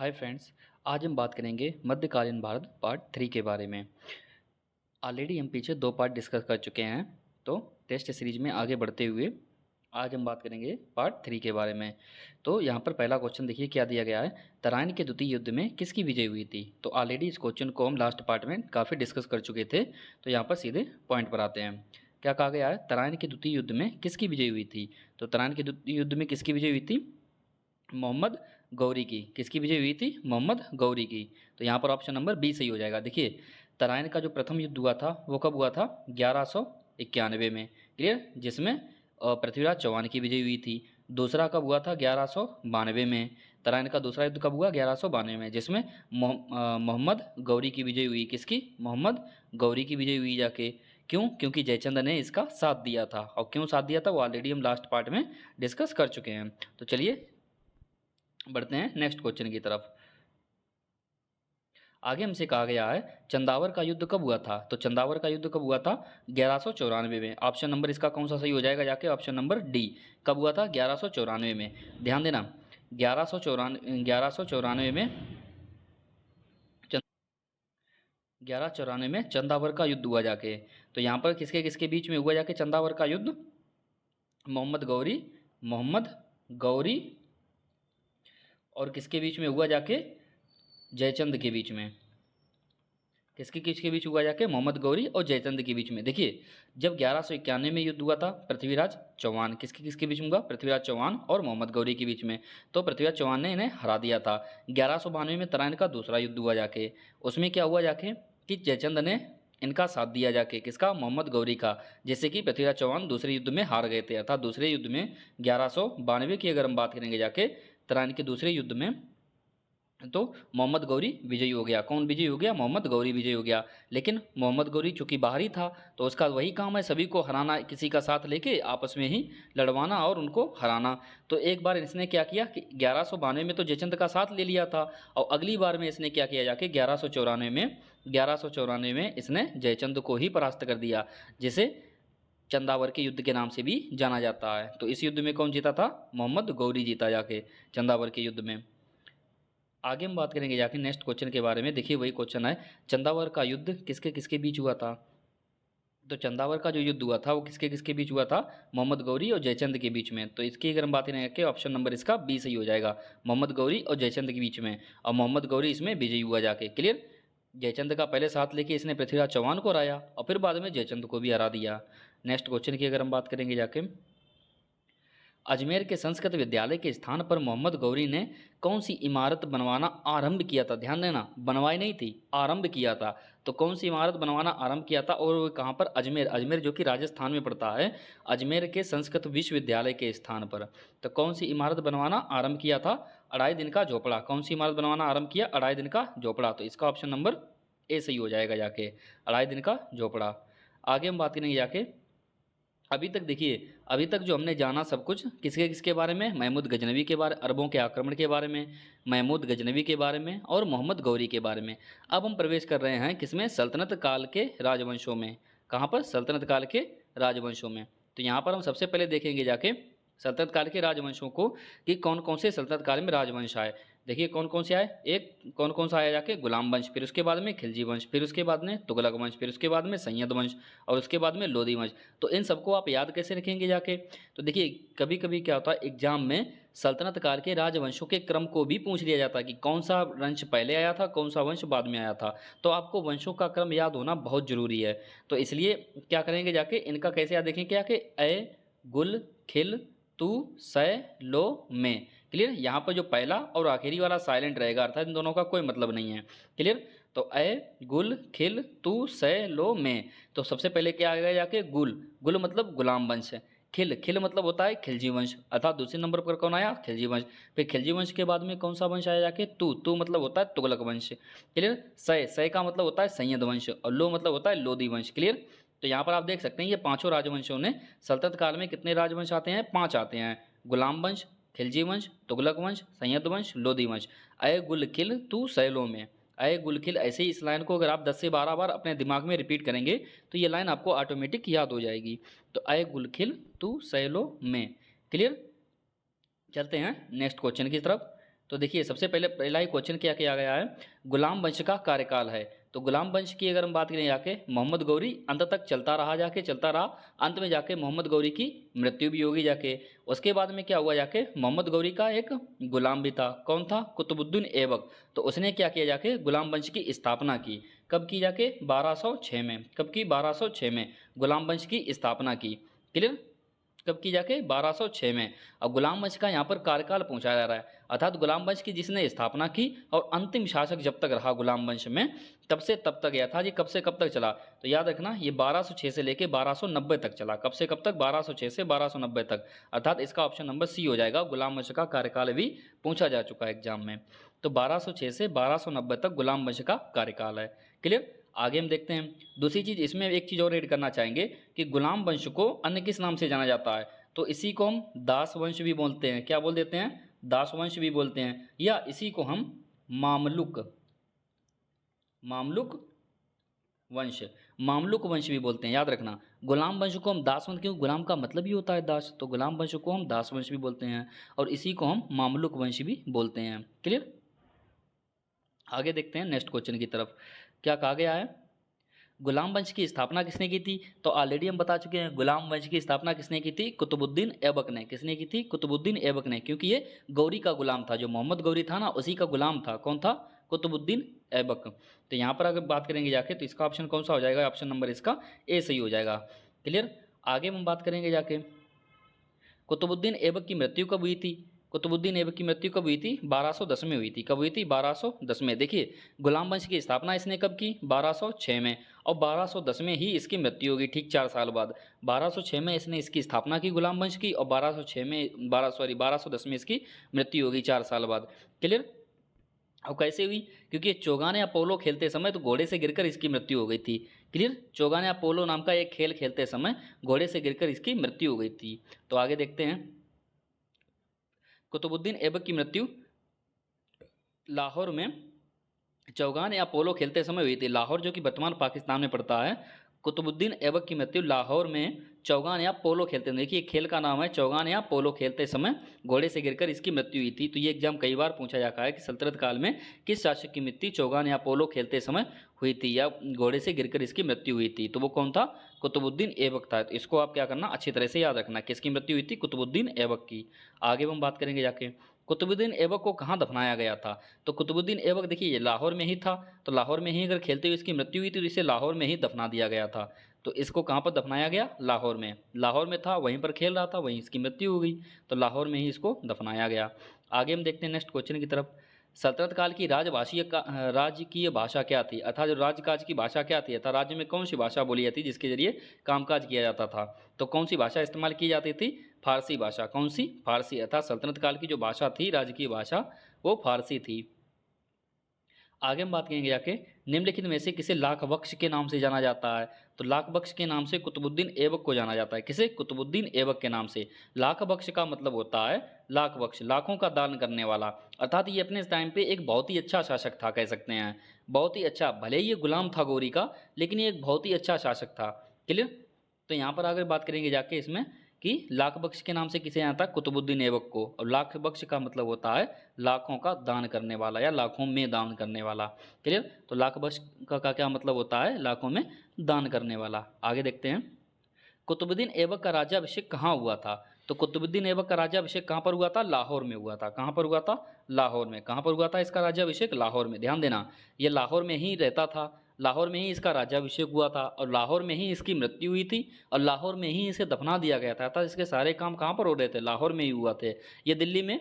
Hi friends. आज हम बात करेंगे मध्यकालीन भारत पार्ट 3 के बारे में। ऑलरेडी हम पीछे 2 पार्ट डिस्कस कर चुके हैं, तो टेस्ट सीरीज में आगे बढ़ते हुए आज हम बात करेंगे पार्ट 3 के बारे में। तो यहाँ पर पहला क्वेश्चन देखिए क्या दिया गया है, तराइन के द्वितीय युद्ध में किसकी विजय हुई थी। तो ऑलरेडी इस क्वेश्चन को हम लास्ट पार्ट में काफ़ी डिस्कस कर चुके थे, तो यहाँ पर सीधे पॉइंट पर आते हैं। क्या कहा गया है, तराइन के द्वितीय युद्ध में किसकी विजय हुई थी। तो तराइन के द्वितीय युद्ध में किसकी विजय हुई थी, मोहम्मद गौरी की। किसकी विजय हुई थी, मोहम्मद गौरी की। तो यहाँ पर ऑप्शन नंबर बी सही हो जाएगा। देखिए तराइन का जो प्रथम युद्ध हुआ था वो कब हुआ था, 1191 में, क्लियर, जिसमें पृथ्वीराज चौहान की विजय हुई थी। दूसरा कब हुआ था, 1192 में। तराइन का दूसरा युद्ध कब हुआ, 1192 में, जिसमें मोहम्मद गौरी की विजय हुई। किसकी, मोहम्मद गौरी की विजय हुई जाके। क्यों, क्योंकि जयचंद ने इसका साथ दिया था। और क्यों साथ दिया था वो ऑलरेडी हम लास्ट पार्ट में डिस्कस कर चुके हैं। तो चलिए बढ़ते हैं नेक्स्ट क्वेश्चन की तरफ। आगे हमसे कहा गया है चंदावर का युद्ध कब हुआ था। तो चंदावर का युद्ध कब हुआ था, 1194 में। ऑप्शन नंबर इसका कौन सा सही हो जाएगा जाके, ऑप्शन नंबर डी। कब हुआ था, 1194 में। ध्यान देना, 1194 में 1194 में चंदावर का युद्ध हुआ जाके। तो यहाँ पर किसके किसके बीच में हुआ जाके चंदावर का युद्ध, मोहम्मद गौरी और किसके बीच में हुआ जाके, जयचंद के बीच में। किसके किसके बीच हुआ जाके, मोहम्मद गौरी और जयचंद के बीच में। देखिए जब 1191 में युद्ध हुआ था पृथ्वीराज चौहान, किसके किसके बीच में हुआ, पृथ्वीराज चौहान और मोहम्मद गौरी के बीच में। तो पृथ्वीराज चौहान ने इन्हें हरा दिया था। 1192 में तराइन का दूसरा युद्ध हुआ जाके, उसमें क्या हुआ जाके कि जयचंद ने इनका साथ दिया जाके, किसका, मोहम्मद गौरी का, जिससे कि पृथ्वीराज चौहान दूसरे युद्ध में हार गए थे। अर्थात दूसरे युद्ध में 1192 की अगर हम बात करेंगे जाके, तराइन के दूसरे युद्ध में, तो मोहम्मद गौरी विजयी हो गया। कौन विजयी हो गया, मोहम्मद गौरी विजयी हो गया। लेकिन मोहम्मद गौरी चूंकि बाहरी था, तो उसका वही काम है सभी को हराना, किसी का साथ लेके आपस में ही लड़वाना और उनको हराना। तो एक बार इसने क्या किया कि 1192 में तो जयचंद का साथ ले लिया था, और अगली बार में इसने क्या किया जाके, 1194 में इसने जयचंद को ही परास्त कर दिया, जिसे चंदावर के युद्ध के नाम से भी जाना जाता है। तो इस युद्ध में कौन जीता था, मोहम्मद गौरी जीता जाके चंदावर के युद्ध में। आगे हम बात करेंगे जाके नेक्स्ट क्वेश्चन के बारे में। देखिए वही क्वेश्चन है, चंदावर का युद्ध किसके किसके बीच हुआ था। तो चंदावर का जो युद्ध हुआ था वो किसके किसके बीच हुआ था, मोहम्मद गौरी और जयचंद के बीच में। तो इसकी अगर हम बात करेंगे, ऑप्शन नंबर इसका बी सही हो जाएगा, मोहम्मद गौरी और जयचंद के बीच में। और मोहम्मद गौरी इसमें विजयी हुआ जाके, क्लियर। जयचंद का पहले साथ लेके इसने पृथ्वीराज चौहान को हराया और फिर बाद में जयचंद को भी हरा दिया। नेक्स्ट क्वेश्चन की अगर हम बात करेंगे जाके, अजमेर के संस्कृत विद्यालय के स्थान पर मोहम्मद गौरी ने कौन सी इमारत बनवाना आरंभ किया था। ध्यान देना, बनवाई नहीं थी, आरंभ किया था। तो कौन सी इमारत बनवाना आरंभ किया था, और वो कहाँ पर, अजमेर, अजमेर जो कि राजस्थान में पड़ता है, अजमेर के संस्कृत विश्वविद्यालय के स्थान पर। तो कौन सी इमारत बनवाना आरंभ किया था, अढ़ाई दिन का झोपड़ा। कौन सी इमारत बनवाना आरंभ किया, अढ़ाई दिन का झोपड़ा। तो इसका ऑप्शन नंबर ए सही हो जाएगा जाके, अढ़ाई दिन का झोपड़ा। आगे हम बात करेंगे जाके, अभी तक देखिए, अभी तक जो हमने जाना सब कुछ किसके किसके बारे में, महमूद गजनवी के बारे, अरबों के आक्रमण के बारे में, महमूद गजनवी के बारे में और मोहम्मद गौरी के बारे में। अब हम प्रवेश कर रहे हैं किसमें, सल्तनत काल के राजवंशों में। कहाँ पर, सल्तनत काल के राजवंशों में। तो यहाँ पर हम सबसे पहले देखेंगे जाके सल्तनत काल के राजवंशों को, कि कौन कौन से सल्तनत काल में राजवंश आए। देखिए कौन कौन से आए, एक कौन कौन सा आया जाके, गुलाम वंश, फिर उसके बाद में खिलजी वंश, फिर उसके बाद में तुगलक वंश, फिर उसके बाद में सैयद वंश, और उसके बाद में लोधी वंश। तो इन सबको आप याद कैसे रखेंगे जाके, तो देखिए कभी कभी क्या होता है एग्जाम में, सल्तनत काल के राजवंशों के क्रम को भी पूछ लिया जाता है कि कौन सा वंश पहले आया था, कौन सा वंश बाद में आया था। तो आपको वंशों का क्रम याद होना बहुत जरूरी है। तो इसलिए क्या करेंगे जाके, इनका कैसे याद देखेंगे क्या, कि अ गुल खिल तू सै लो में, क्लियर। यहाँ पर जो पहला और आखिरी वाला साइलेंट रहेगा, अर्थात इन दोनों का कोई मतलब नहीं है, क्लियर। तो अ गुल खिल तू सै लो में, तो सबसे पहले क्या आएगा जाके, गुल, गुल मतलब गुलाम वंश है, खिल, खिल मतलब होता है खिलजी वंश, अर्थात दूसरे नंबर पर कौन आया, खिलजी वंश। फिर खिलजी वंश के बाद में कौन सा वंश आया जाके, तू, तू मतलब होता है तुगलक वंश, क्लियर। सै, सै का मतलब होता है सैयद वंश, और लो मतलब होता है लोधी वंश, क्लियर। तो यहाँ पर आप देख सकते हैं ये पांचों राजवंशों ने, सल्तनत काल में कितने राजवंश आते हैं, 5 आते हैं, गुलाम वंश, खिलजी वंश, तुगलक वंश, सैयद वंश, लोधी वंश। अय गुल खिल तू सैलो में, अय गुल खिल, ऐसे ही इस लाइन को अगर आप 10 से 12 बार अपने दिमाग में रिपीट करेंगे तो ये लाइन आपको ऑटोमेटिक याद हो जाएगी। तो अय गुल खिल तू सैलो में, क्लियर। चलते हैं नेक्स्ट क्वेश्चन की तरफ। तो देखिए सबसे पहला ही क्वेश्चन क्या किया गया है, गुलाम वंश का कार्यकाल है। तो गुलाम वंश की अगर हम बात करें जाके मोहम्मद गौरी अंत तक चलता रहा, जाके चलता रहा, अंत में जाके मोहम्मद गौरी की मृत्यु भी होगी जाके। उसके बाद में क्या हुआ जाके, मोहम्मद गौरी का एक गुलाम भी था, कौन था, कुतुबुद्दीन ऐबक। तो उसने क्या किया जाके, गुलाम वंश की स्थापना की। कब की जाके, 1206 में। कब की, 1206 में गुलाम वंश की स्थापना की। क्लियर, कब की जाके, 1206 में। अब गुलाम वंश का यहाँ पर कार्यकाल पूछा जा रहा है, अर्थात गुलाम वंश की जिसने स्थापना की और अंतिम शासक जब तक रहा गुलाम वंश में, तब से तब तक गया था। ये कब से कब तक चला, तो याद रखना ये 1206 से लेके 1290 तक चला। कब से कब तक, 1206 से 1290 तक, अर्थात इसका ऑप्शन नंबर सी हो जाएगा। गुलाम वंश का कार्यकाल भी पूछा जा चुका है एग्जाम में। तो 1206 से 1290 तक गुलाम वंश का कार्यकाल है। क्लियर, आगे हम देखते हैं। दूसरी चीज़ इसमें एक चीज़ और ऐड करना चाहेंगे कि गुलाम वंश को अन्य किस नाम से जाना जाता है, तो इसी को हम दास वंश भी बोलते हैं। क्या बोल देते हैं, दास वंश भी बोलते हैं, या इसी को हम मामलुक वंश भी बोलते हैं। याद रखना, गुलाम वंश को हम दास वंश, क्योंकि गुलाम का मतलब ही होता है दास, तो गुलाम वंश को हम दास वंश भी बोलते हैं, और इसी को हम मामलुक वंश भी बोलते हैं। क्लियर, आगे देखते हैं नेक्स्ट क्वेश्चन की तरफ। क्या कहा गया है, गुलाम वंश की स्थापना किसने की थी, तो ऑलरेडी हम बता चुके हैं, गुलाम वंश की स्थापना किसने की थी, कुतुबुद्दीन ऐबक ने। किसने की थी, कुतुबुद्दीन ऐबक ने, क्योंकि ये गौरी का गुलाम था, जो मोहम्मद गौरी था ना उसी का गुलाम था। कौन था, कुतुबुद्दीन ऐबक। तो यहाँ पर अगर बात करेंगे जाके, तो इसका ऑप्शन कौन सा हो जाएगा, ऑप्शन नंबर इसका ए सही हो जाएगा। क्लियर, आगे हम बात करेंगे जाके, कुतुबुद्दीन ऐबक की मृत्यु कब हुई थी, कुतुबुद्दीन ऐबक की मृत्यु कब हुई थी, 1210 में हुई थी। कब हुई थी, 1210 में। देखिए गुलाम वंश की स्थापना इसने कब की, 1206 में, और 1210 में ही इसकी मृत्यु होगी, ठीक 4 साल बाद। 1206 में इसने इसकी स्थापना की गुलाम वंश की, और 1210 में इसकी मृत्यु होगी 4 साल बाद। क्लियर, अब कैसे हुई, क्योंकि चौगान या पोलो खेलते समय तो घोड़े से गिरकर इसकी मृत्यु हो गई थी। क्लियर, चौगान या पोलो नाम का एक खेल खेलते समय घोड़े से गिरकर इसकी मृत्यु हो गई थी। तो आगे देखते हैं, कुतुबुद्दीन ऐबक की मृत्यु लाहौर में चौगान या पोलो खेलते समय हुई थी। लाहौर जो कि वर्तमान पाकिस्तान में पड़ता है, कुतुबुद्दीन ऐबक की मृत्यु लाहौर में चौगान या पोलो खेलते, देखिए खेल का नाम है चौगान या पोलो खेलते समय घोड़े से गिरकर इसकी मृत्यु हुई थी। तो ये एग्जाम कई बार पूछा जाता है कि सल्तनत काल में किस शासक की मृत्यु चौगान या पोलो खेलते समय हुई थी, या घोड़े से गिरकर इसकी मृत्यु हुई थी, तो वो कौन था, कुतुबुद्दीन ऐबक था। तो इसको आप क्या करना, अच्छी तरह से याद रखना, किसकी मृत्यु हुई थी, कुतुबुद्दीन ऐबक की। आगे हम बात करेंगे जाके, कुतुबुद्दीन ऐबक को कहाँ दफनाया गया था, तो कुतुबुद्दीन ऐबक देखिए ये लाहौर में ही था, तो लाहौर में ही अगर खेलते हुए इसकी मृत्यु हुई थी तो इसे लाहौर में ही दफना दिया गया था। तो इसको कहाँ पर दफनाया गया, लाहौर में। लाहौर में था, वहीं पर खेल रहा था, वहीं इसकी मृत्यु हो गई, तो लाहौर में ही इसको दफनाया गया। आगे हम देखते हैं नेक्स्ट क्वेश्चन की तरफ। सल्तनत काल की राजकीय भाषा क्या थी, अर्थात जो राजकाज की भाषा क्या थी, अर्थात राज्य में कौन सी भाषा बोली जाती जिसके जरिए कामकाज किया जाता था, तो कौन सी भाषा इस्तेमाल की जाती थी, फारसी भाषा। कौन सी, फारसी, अर्थात सल्तनत काल की जो भाषा थी राजकीय भाषा वो फारसी थी। आगे हम बात करेंगे जाके, निम्नलिखित में से किसे लाख बख्श के नाम से जाना जाता है, तो लाख बख्श के नाम से कुतुबुद्दीन ऐबक को जाना जाता है। किसे, कुतुबुद्दीन ऐबक के नाम से। लाख बख्श का मतलब होता है लाख बख्श, लाखों का दान करने वाला, अर्थात ये अपने टाइम पे एक बहुत ही अच्छा शासक था, कह सकते हैं बहुत ही अच्छा। भले ही ये गुलाम था गौरी का, लेकिन ये एक बहुत ही अच्छा शासक था। क्लियर, तो यहाँ पर अगर बात करेंगे जाके इसमें कि लाख बख्श के नाम से किसे आता है, कुतुबुद्दीन ऐबक को। और लाख बख्श का मतलब होता है लाखों का दान करने वाला या लाखों में दान करने वाला। क्लियर, तो लाख बख्श का क्या मतलब होता है, लाखों में दान करने वाला। आगे देखते हैं, कुतुबुद्दीन ऐबक का राज्याभिषेक कहाँ हुआ था, तो कुतुबुद्दीन ऐबक का राज्याभिषेक कहाँ पर हुआ था, लाहौर में हुआ था। कहाँ पर हुआ था, लाहौर में। कहाँ पर हुआ था इसका राज्याभिषेक, लाहौर में। ध्यान देना, ये लाहौर में ही रहता था, लाहौर में ही इसका राज्याभिषेक हुआ था, और लाहौर में ही इसकी मृत्यु हुई थी, और लाहौर में ही इसे दफना दिया गया था। इसके सारे काम कहाँ पर हो रहे थे, लाहौर में ही हुआ थे। ये दिल्ली में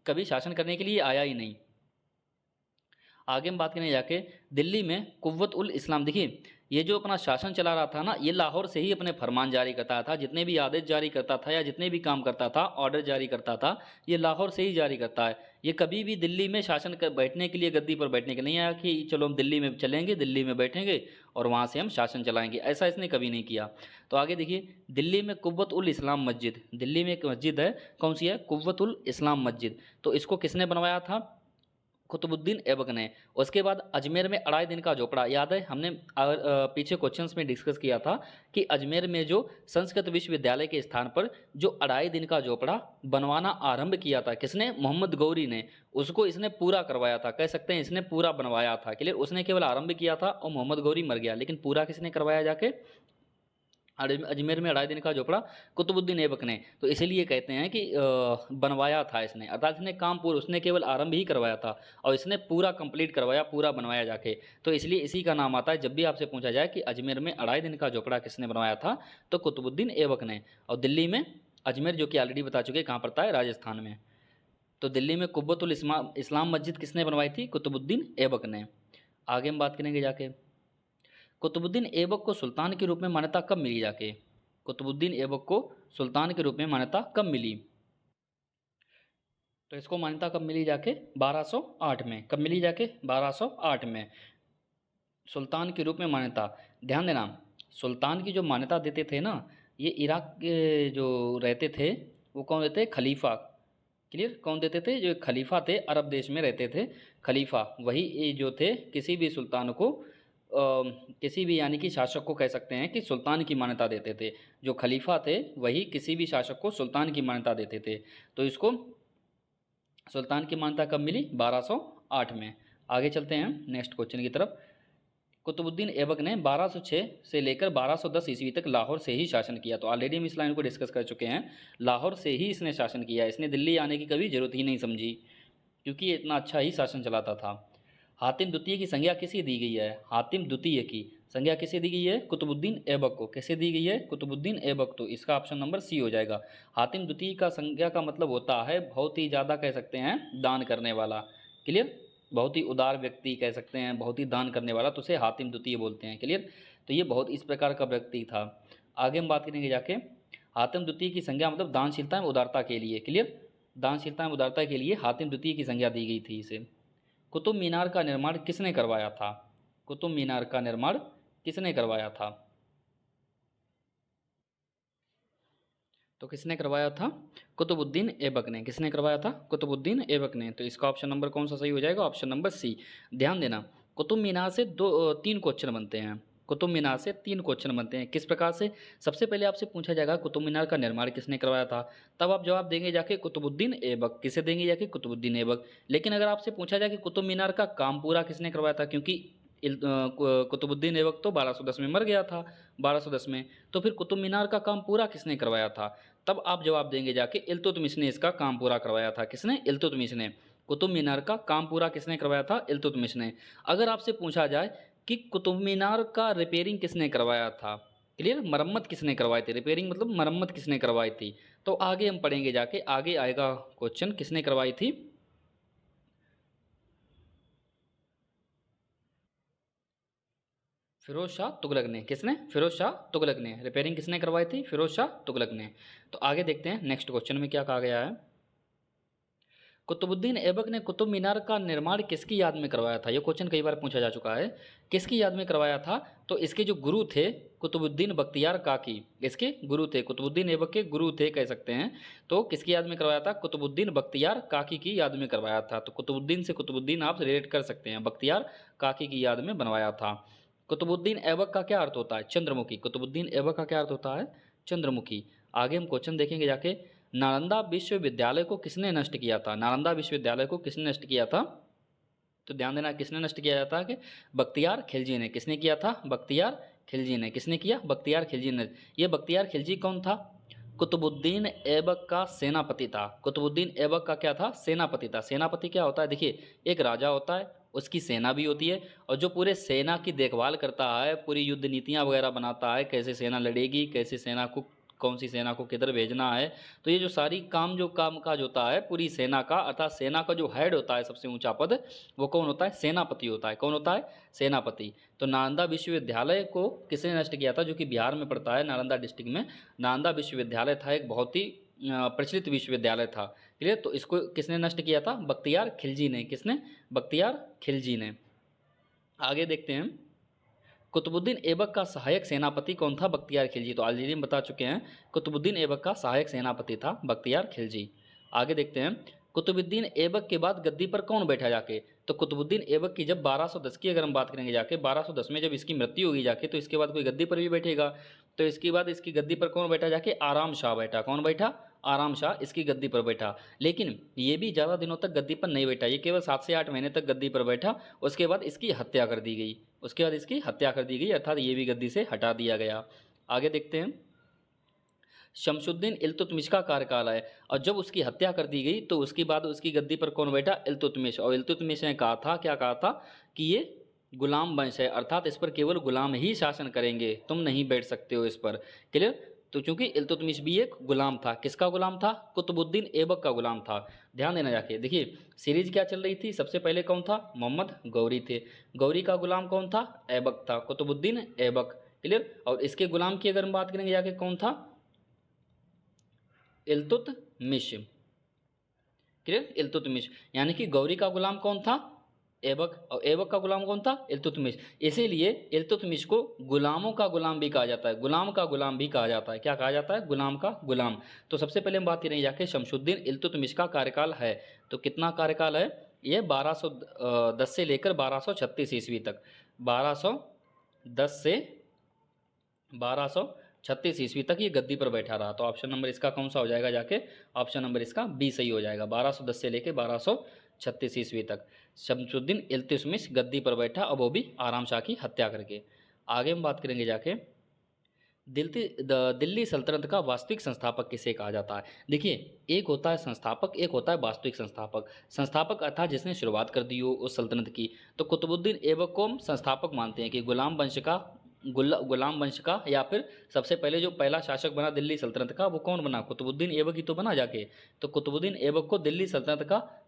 कभी शासन करने के लिए आया ही नहीं। आगे हम बात करें जाके, दिल्ली में कुव्वत उल इस्लाम, देखिए ये जो अपना शासन चला रहा था ना, ये लाहौर से ही अपने फरमान जारी करता था, जितने भी आदेश जारी करता था या जितने भी काम करता था, ऑर्डर जारी करता था, ये लाहौर से ही जारी करता है। ये कभी भी दिल्ली में शासन कर बैठने के लिए, गद्दी पर बैठने के नहीं आया कि चलो हम दिल्ली में चलेंगे, दिल्ली में बैठेंगे और वहाँ से हम शासन चलाएंगे, ऐसा इसने कभी नहीं किया। तो आगे देखिए, दिल्ली में कुव्वत उल इस्लाम मस्जिद, दिल्ली में एक मस्जिद है, कौन सी है, कुव्वत उल इस्लाम मस्जिद, तो इसको किसने बनवाया था, कुतुबुद्दीन ऐबक ने। उसके बाद अजमेर में 2.5 दिन का झोपड़ा, याद है हमने पीछे क्वेश्चंस में डिस्कस किया था कि अजमेर में जो संस्कृत विश्वविद्यालय के स्थान पर जो 2.5 दिन का झोपड़ा बनवाना आरंभ किया था किसने, मोहम्मद गौरी ने, उसको इसने पूरा करवाया था, कह सकते हैं इसने पूरा बनवाया था। क्लियर, उसने केवल आरंभ किया था और मोहम्मद गौरी मर गया, लेकिन पूरा किसने करवाया जाके, अजमेर में 2.5 दिन का झोपड़ा कुतुबुद्दीन ऐबक ने। तो इसीलिए कहते हैं कि बनवाया था इसने, अर्थात इसने काम पूरा, उसने केवल आरंभ ही करवाया था और इसने पूरा कंप्लीट करवाया, पूरा बनवाया जाके, तो इसलिए इसी का नाम आता है। जब भी आपसे पूछा जाए कि अजमेर में 2.5 दिन का झोपड़ा किसने बनवाया था, तो कुतुबुद्दीन ऐबक ने। और दिल्ली में अजमेर, जो कि ऑलरेडी बता चुके कहाँ पड़ता है, राजस्थान में, तो दिल्ली में कुब्बतुल इस्लाम मस्जिद किसने बनवाई थी, कुतुबुद्दीन ऐबक ने। आगे हम बात करेंगे जाके, कुतुबुद्दीन ऐबक को सुल्तान के रूप में मान्यता कब मिली जाके, कुतुबुद्दीन ऐबक को सुल्तान के रूप में मान्यता कब मिली, तो इसको मान्यता कब मिली जाके, 1208 में। कब मिली जाके, 1208 में सुल्तान के रूप में मान्यता। ध्यान देना, सुल्तान की जो मान्यता देते थे ना, ये इराक के जो रहते थे वो कौन रहते, खलीफा। क्लियर, कौन देते थे, जो खलीफा थे, अरब देश में रहते थे खलीफा, वही जो थे किसी भी सुल्तान को किसी भी यानी कि शासक को कह सकते हैं कि सुल्तान की मान्यता देते थे। जो खलीफा थे वही किसी भी शासक को सुल्तान की मान्यता देते थे। तो इसको सुल्तान की मान्यता कब मिली, 1208 में। आगे चलते हैं नेक्स्ट क्वेश्चन की तरफ। कुतुबुद्दीन ऐबक ने 1206 से लेकर 1210 ईस्वी तक लाहौर से ही शासन किया। तो ऑलरेडी हम इस लाइन को डिस्कस कर चुके हैं, लाहौर से ही इसने शासन किया, इसने दिल्ली आने की कभी जरूरत ही नहीं समझी, क्योंकि ये इतना अच्छा ही शासन चलाता था। हातिम द्वितीय की संज्ञा किसे दी गई है, हातिम द्वितीय की संज्ञा किसे दी गई है, कुतुबुद्दीन ऐबक को। कैसे दी गई है, कुतुबुद्दीन ऐबक। तो इसका ऑप्शन नंबर सी हो जाएगा। हातिम द्वितीय का संज्ञा का मतलब होता है बहुत ही ज़्यादा, कह सकते हैं दान करने वाला। क्लियर, बहुत ही उदार व्यक्ति कह सकते हैं, बहुत ही दान करने वाला, तो उसे हातिम द्वितीय बोलते हैं। क्लियर, तो ये बहुत इस प्रकार का व्यक्ति था। आगे हम बात करेंगे जाके, हातिम द्वितीय की संज्ञा मतलब दानशीलता एवं उदारता के लिए। क्लियर, दानशीलता एवं उदारता के लिए हातिम द्वितीय की संज्ञा दी गई थी इसे। कुतुब मीनार का निर्माण किसने करवाया था, कुतुब मीनार का निर्माण किसने करवाया था, तो किसने करवाया था, कुतुबुद्दीन ऐबक ने। किसने करवाया था, कुतुबुद्दीन ऐबक ने। तो इसका ऑप्शन नंबर कौन सा सही हो जाएगा, ऑप्शन नंबर सी। ध्यान देना, कुतुब मीनार से 3 क्वेश्चन बनते हैं, कुतुब मीनार से 3 क्वेश्चन बनते हैं। किस प्रकार से, सबसे पहले आपसे पूछा जाएगा कुतुब मीनार का निर्माण किसने करवाया था, तब आप जवाब देंगे जाके कुतुबुद्दीन ऐबक। किसे देंगे जाके, कुतुबुद्दीन ऐबक। लेकिन अगर आपसे पूछा जाए कि कुतुब मीनार का काम पूरा किसने करवाया था, क्योंकि कुतुबुद्दीन ऐबक तो 1210 में मर गया था, 1210 में, तो फिर कुतुब मीनार का काम पूरा किसने करवाया था, तब आप जवाब देंगे जाके इल्तुतमिश ने इसका काम पूरा करवाया था। किसने, इल्तुतमिश ने। कुतुब मीनार का काम पूरा किसने करवाया था, इल्तुतमिश ने। अगर आपसे पूछा जाए कि कुतुब मीनार का रिपेयरिंग किसने करवाया था, क्लियर, मरम्मत किसने करवाई थी, रिपेयरिंग मतलब मरम्मत किसने करवाई थी, तो आगे हम पढ़ेंगे जाके, आगे आएगा क्वेश्चन किसने करवाई थी, फिरोज शाह तुगलक ने। किसने, फिरोज शाह तुगलक ने। रिपेयरिंग किसने करवाई थी, फिरोज शाह तुगलक ने। तो आगे देखते हैं नेक्स्ट क्वेश्चन में क्या कहा गया है। कुतुबुद्दीन ऐबक ने कुतुब मीनार का निर्माण किसकी याद में करवाया था, यह क्वेश्चन कई बार पूछा जा चुका है, किसकी याद में करवाया था। तो इसके जो गुरु थे कुतुबुद्दीन बख्तियार काकी, इसके गुरु थे, कुतुबुद्दीन ऐबक के गुरु थे कह सकते हैं। तो किसकी याद में करवाया था, कुतुबुद्दीन बख्तियार काकी की याद में करवाया था। तो कुतुबुद्दीन से कुतुबुद्दीन आप रिलेट कर सकते हैं, बख्तियार काकी की याद में बनवाया था। कुतुबुद्दीन ऐबक का क्या अर्थ होता है, चंद्रमुखी। कुतुबुद्दीन ऐबक का क्या अर्थ होता है, चंद्रमुखी। आगे हम क्वेश्चन देखेंगे जाके, नालंदा विश्वविद्यालय को किसने नष्ट किया था, नालंदा विश्वविद्यालय को किसने नष्ट किया था। तो ध्यान देना, किसने नष्ट किया जाता है कि बख्तियार खिलजी ने। किसने किया था, बख्तियार खिलजी ने। किसने किया, बख्तियार खिलजी ने। ये बख्तियार खिलजी कौन था, कुतुबुद्दीन ऐबक का सेनापति था। कुतुबुद्दीन ऐबक का क्या था, सेनापति था। सेनापति क्या होता है, देखिए एक राजा होता है, उसकी सेना भी होती है, और जो पूरे सेना की देखभाल करता है, पूरी युद्ध नीतियाँ वगैरह बनाता है, कैसे सेना लड़ेगी, कैसे सेना को, कौन सी सेना को किधर भेजना है। तो ये जो सारी काम, जो काम काज होता है पूरी सेना का, अर्थात सेना का जो हेड होता है, सबसे ऊंचा पद, वो कौन होता है, सेनापति होता है। कौन होता है, सेनापति। तो नालंदा विश्वविद्यालय को किसने नष्ट किया था, जो कि बिहार में पड़ता है, नालंदा डिस्ट्रिक्ट में नालंदा विश्वविद्यालय था, एक बहुत ही प्रचलित विश्वविद्यालय था। क्लियर, तो इसको किसने नष्ट किया था, बख्तियार खिलजी ने। किसने, बख्तियार खिलजी ने। आगे देखते हैं, कुतुबुद्दीन ऐबक का सहायक सेनापति कौन था, बख्तियार खिलजी। तो ऑलरेडी हम बता चुके हैं, कुतुबुद्दीन ऐबक का सहायक सेनापति था बख्तियार खिलजी। आगे देखते हैं, कुतुबुद्दीन ऐबक के बाद गद्दी पर कौन बैठा जाके? तो कुतुबुद्दीन ऐबक की जब 1210 की अगर हम बात करेंगे जाके, 1210 में जब इसकी मृत्यु होगी जाके, तो इसके बाद कोई गद्दी पर भी बैठेगा। तो इसके बाद इसकी गद्दी पर कौन बैठा जाके? आराम शाह बैठा। कौन बैठा? आराम शाह इसकी गद्दी पर बैठा। लेकिन ये भी ज़्यादा दिनों तक गद्दी पर नहीं बैठा, ये केवल 7 से 8 महीने तक गद्दी पर बैठा। उसके बाद इसकी हत्या कर दी गई। उसके बाद इसकी हत्या कर दी गई, अर्थात ये भी गद्दी से हटा दिया गया। आगे देखते हैं। शमसुद्दीन इल्तुतमिश का कार्यकाल है, और जब उसकी हत्या कर दी गई तो उसके बाद उसकी गद्दी पर कौन बैठा? इल्तुतमिश। और इल्तुतमिश ने कहा था, क्या कहा था? कि ये गुलाम वंश है, अर्थात इस पर केवल गुलाम ही शासन करेंगे, तुम नहीं बैठ सकते हो इस पर। क्लियर? तो चूंकि इल्तुतमिश भी एक गुलाम था, किसका गुलाम था? कुतुबुद्दीन ऐबक का गुलाम था। ध्यान देना जाके। देखिए सीरीज क्या चल रही थी, सबसे पहले कौन था? मोहम्मद गौरी थे। गौरी का गुलाम कौन था? ऐबक था, कुतुबुद्दीन ऐबक। क्लियर? और इसके गुलाम की अगर हम बात करेंगे जाके, कौन था? इल्तुतमिश। क्लियर? इल्तुतमिश। यानी कि गौरी का गुलाम कौन था? ऐबक। और ऐबक का गुलाम कौन था? इल्तुतमिश। इसीलिए इल्तुतमिश को गुलामों का गुलाम भी कहा जाता है, गुलाम का गुलाम भी कहा जाता है। क्या कहा जाता है? गुलाम का गुलाम। तो सबसे पहले हम बात करेंगे जाके शमसुद्दीन इल्तुतमिश का कार्यकाल है। तो कितना कार्यकाल है? ये 1210 से लेकर 1236 ईस्वी तक। 1210 से 1236 ईस्वी तक ये गद्दी पर बैठा रहा। तो ऑप्शन नंबर इसका कौन सा हो जाएगा जाके? ऑप्शन नंबर इसका बी सही हो जाएगा। 1210 से लेकर 1236 ईस्वी तक शमसुद्दीन इल्तुतमिश गद्दी पर बैठा, और वो भी आराम शाह की हत्या करके। आगे हम बात करेंगे जाके दिल्ली सल्तनत का वास्तविक संस्थापक किसे कहा जाता है? देखिए एक होता है संस्थापक, एक होता है वास्तविक संस्थापक। संस्थापक अर्थात जिसने शुरुआत कर दी हो उस सल्तनत की। तो कुतुबुद्दीन ऐबक को हम संस्थापक मानते हैं कि गुलाम वंश का, या फिर सबसे पहले जो पहला शासक बना दिल्ली सल्तनत का वो कौन बना? कुतुबुद्दीन ऐबक ही तो बना जाके। तो कुतुबुद्दीन ऐबक को दिल्ली सल्तनत का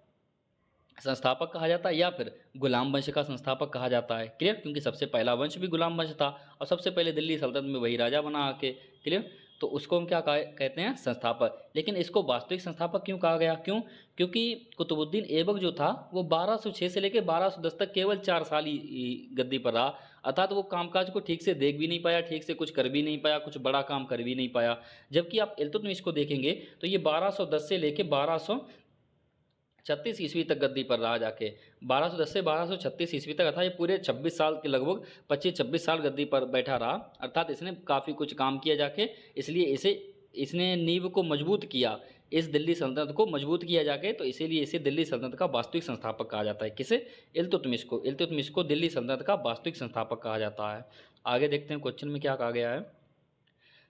संस्थापक कहा जाता है, या फिर गुलाम वंश का संस्थापक कहा जाता है। क्लियर? क्योंकि सबसे पहला वंश भी गुलाम वंश था, और सबसे पहले दिल्ली सल्तनत में वही राजा बना आके। क्लियर? तो उसको हम क्या कहते हैं? संस्थापक। लेकिन इसको वास्तविक संस्थापक क्यों कहा गया? क्यों? क्योंकि कुतुबुद्दीन ऐबक जो था वो 1206 से लेकर 1210 तक केवल 4 साल ही गद्दी पर रहा, अर्थात वो कामकाज को ठीक से देख भी नहीं पाया, ठीक से कुछ कर भी नहीं पाया, कुछ बड़ा काम कर भी नहीं पाया। जबकि आप इल्तुतमिश को देखेंगे तो ये 1210 से लेकर 1236 ईस्वी तक गद्दी पर रहा जाके। 1210 से 1236 ईस्वी तक, अर्थात ये पूरे 26 साल के लगभग 25-26 साल गद्दी पर बैठा रहा, अर्थात इसने काफ़ी कुछ काम किया जाके। इसलिए इसने नींव को मजबूत किया, इस दिल्ली सल्तनत को मजबूत किया जाके, तो इसीलिए इसे दिल्ली सल्तनत का वास्तविक संस्थापक कहा जाता है। किसे? इल्तुतमिश को। इल्तुतमिश को दिल्ली सल्तनत का वास्तविक संस्थापक कहा जाता है। आगे देखते हैं क्वेश्चन में क्या कहा गया है।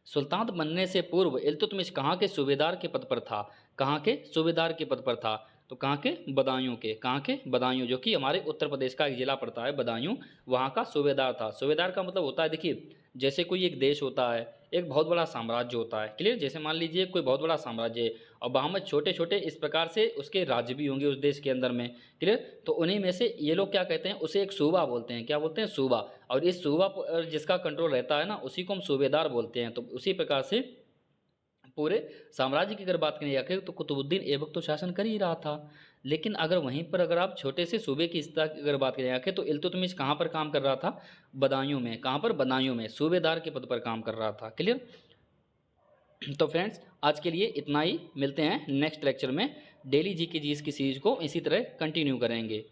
सुल्तान बनने से पूर्व इल्तुतमिश कहाँ के सूबेदार के पद पर था? कहाँ के सूबेदार के पद पर था? तो कहाँ के? बदायूं के। कहाँ के? बदायूं, जो कि हमारे उत्तर प्रदेश का एक जिला पड़ता है बदायूं, वहाँ का सूबेदार था। सूबेदार का मतलब होता है, देखिए जैसे कोई एक देश होता है, एक बहुत बड़ा साम्राज्य होता है। क्लियर? जैसे मान लीजिए कोई बहुत बड़ा साम्राज्य है, और वहाँ में छोटे छोटे इस प्रकार से उसके राज्य भी होंगे उस देश के अंदर में। क्लियर? तो उन्हीं में से ये लोग क्या कहते हैं? उसे एक सूबा बोलते हैं। क्या बोलते हैं? सूबा। और इस सूबा पर जिसका कंट्रोल रहता है ना, उसी को हम सूबेदार बोलते हैं। तो उसी प्रकार से पूरे साम्राज्य की अगर बात करें जाकर, तो कुतुबुद्दीन ऐबक तो शासन कर ही रहा था। लेकिन अगर वहीं पर अगर आप छोटे से सूबे की स्थिति की अगर बात करें जाके, तो इल्तुतमिश कहाँ पर काम कर रहा था? बदायूं में। कहाँ पर? बदायूं में सूबेदार के पद पर काम कर रहा था। क्लियर? तो फ्रेंड्स आज के लिए इतना ही, मिलते हैं नेक्स्ट लेक्चर में। डेली जीके जीएस की सीरीज को इसी तरह कंटिन्यू करेंगे।